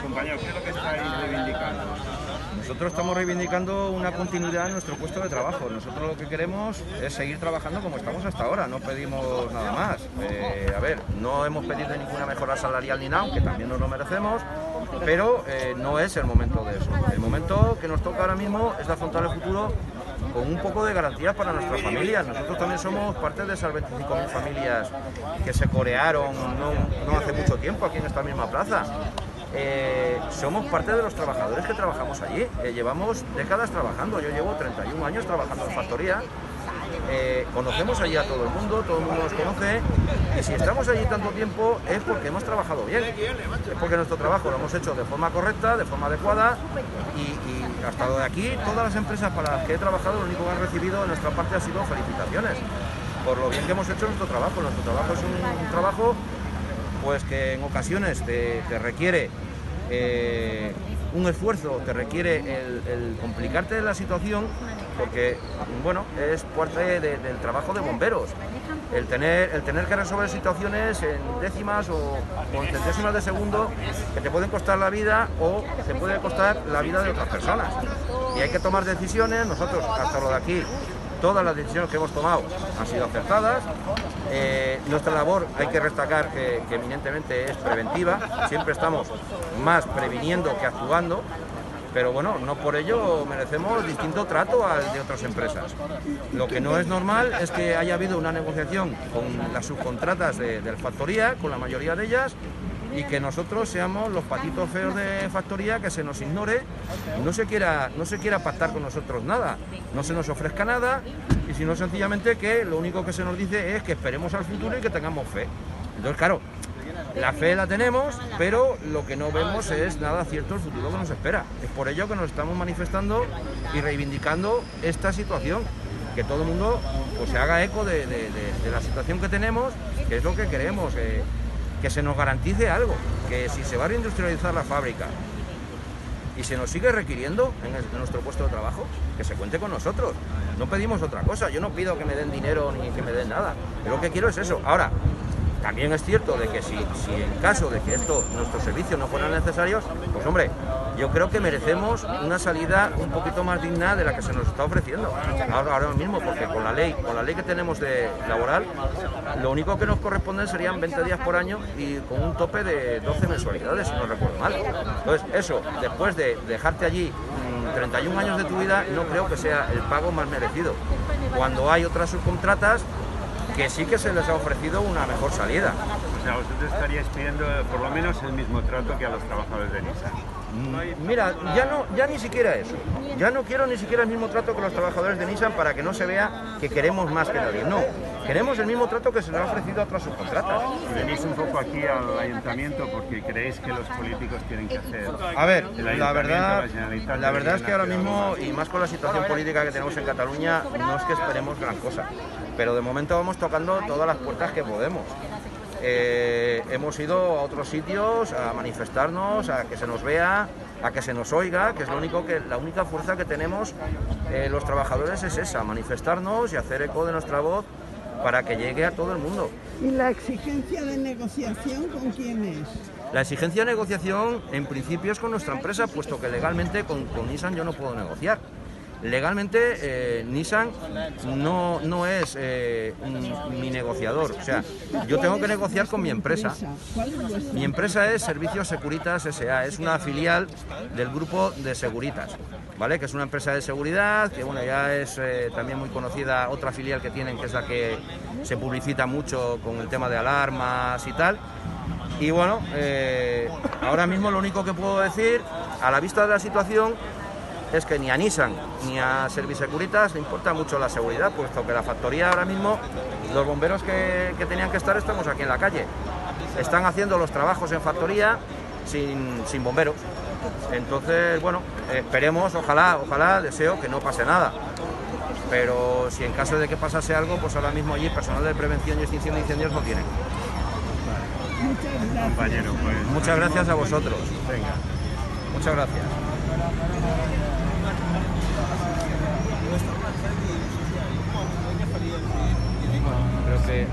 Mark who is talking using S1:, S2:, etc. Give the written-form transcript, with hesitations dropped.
S1: Compañero, ¿qué es lo que estáis reivindicando?
S2: Nosotros estamos reivindicando una continuidad en nuestro puesto de trabajo. Nosotros lo que queremos es seguir trabajando como estamos hasta ahora, no pedimos nada más. A ver, no hemos pedido ninguna mejora salarial ni nada, aunque también nos lo merecemos, pero no es el momento de eso. El momento que nos toca ahora mismo es de afrontar el futuro con un poco de garantías para nuestras familias. Nosotros también somos parte de esas 25.000 familias que se corearon no hace mucho tiempo aquí en esta misma plaza. Somos parte de los trabajadores que trabajamos allí. Llevamos décadas trabajando. Yo llevo 31 años trabajando en factoría. Conocemos allí a todo el mundo nos conoce, y si estamos allí tanto tiempo es porque hemos trabajado bien, es porque nuestro trabajo lo hemos hecho de forma correcta, de forma adecuada, y hasta de aquí todas las empresas para las que he trabajado lo único que han recibido de nuestra parte ha sido felicitaciones por lo bien que hemos hecho nuestro trabajo. Nuestro trabajo es un trabajo pues que en ocasiones te requiere un esfuerzo, te requiere el complicarte la situación, porque bueno, es parte del trabajo de bomberos, el tener que resolver situaciones en décimas o en centésimas de segundo que te pueden costar la vida o te puede costar la vida de otras personas, y hay que tomar decisiones. Nosotros hasta lo de aquí, todas las decisiones que hemos tomado han sido acertadas. Nuestra labor, hay que destacar que eminentemente es preventiva, siempre estamos más previniendo que actuando, pero bueno, no por ello merecemos distinto trato al de otras empresas. Lo que no es normal es que haya habido una negociación con las subcontratas de factoría, con la mayoría de ellas, y que nosotros seamos los patitos feos de factoría, que se nos ignore, no se quiera pactar con nosotros nada, no se nos ofrezca nada, y sino sencillamente que lo único que se nos dice es que esperemos al futuro y que tengamos fe. Entonces, claro, la fe la tenemos, pero lo que no vemos es nada cierto el futuro que nos espera. Es por ello que nos estamos manifestando y reivindicando esta situación, que todo el mundo pues se haga eco de la situación que tenemos, que es lo que queremos. Que se nos garantice algo, que si se va a reindustrializar la fábrica y se nos sigue requiriendo en nuestro puesto de trabajo, que se cuente con nosotros. No pedimos otra cosa, yo no pido que me den dinero ni que me den nada, yo lo que quiero es eso. Ahora, también es cierto de que si en caso de que nuestros servicios no fueran necesarios, pues hombre, yo creo que merecemos una salida un poquito más digna de la que se nos está ofreciendo ahora mismo, porque con la ley que tenemos de laboral, lo único que nos corresponde serían 20 días por año y con un tope de 12 mensualidades, si no recuerdo mal. Entonces, eso, después de dejarte allí 31 años de tu vida, no creo que sea el pago más merecido, cuando hay otras subcontratas que sí que se les ha ofrecido una mejor salida.
S1: O sea, vosotros estaríais pidiendo por lo menos el mismo trato que a los trabajadores de Nissan.
S2: Mira, ya ni siquiera eso. Ya no quiero ni siquiera el mismo trato que los trabajadores de Nissan, para que no se vea que queremos más que nadie. No, queremos el mismo trato que se les ha ofrecido a otras subcontratas.
S1: Venís un poco aquí al ayuntamiento porque creéis que los políticos tienen que hacer.
S2: A ver, la verdad es que ahora mismo, y más con la situación política que tenemos en Cataluña, no es que esperemos gran cosa, pero de momento vamos tocando todas las puertas que podemos. Hemos ido a otros sitios a manifestarnos, a que se nos vea, a que se nos oiga, que es la única fuerza que tenemos los trabajadores, es esa, manifestarnos y hacer eco de nuestra voz para que llegue a todo el mundo.
S3: ¿Y la exigencia de negociación con quién es?
S2: La exigencia de negociación en principio es con nuestra empresa, puesto que legalmente con Nissan yo no puedo negociar. Legalmente Nissan no es mi negociador, o sea, yo tengo que negociar con mi empresa. Mi empresa es Servicios Securitas S.A., es una filial del grupo de Seguritas, ¿vale? Que es una empresa de seguridad, que bueno, ya es también muy conocida, otra filial que tienen, que es la que se publicita mucho con el tema de alarmas y tal. Y bueno, ahora mismo lo único que puedo decir, a la vista de la situación, es que ni a Nissan ni a Servicios Securitas le importa mucho la seguridad, puesto que la factoría ahora mismo, los bomberos que tenían que estar, estamos aquí en la calle. Están haciendo los trabajos en factoría sin bomberos. Entonces, bueno, esperemos, ojalá, deseo que no pase nada. Pero si en caso de que pasase algo, pues ahora mismo allí personal de prevención y extinción de incendios no tienen.
S3: Muchas gracias.
S1: Compañero, pues,
S2: muchas gracias a vosotros.
S1: Venga.
S2: Muchas gracias. Creo que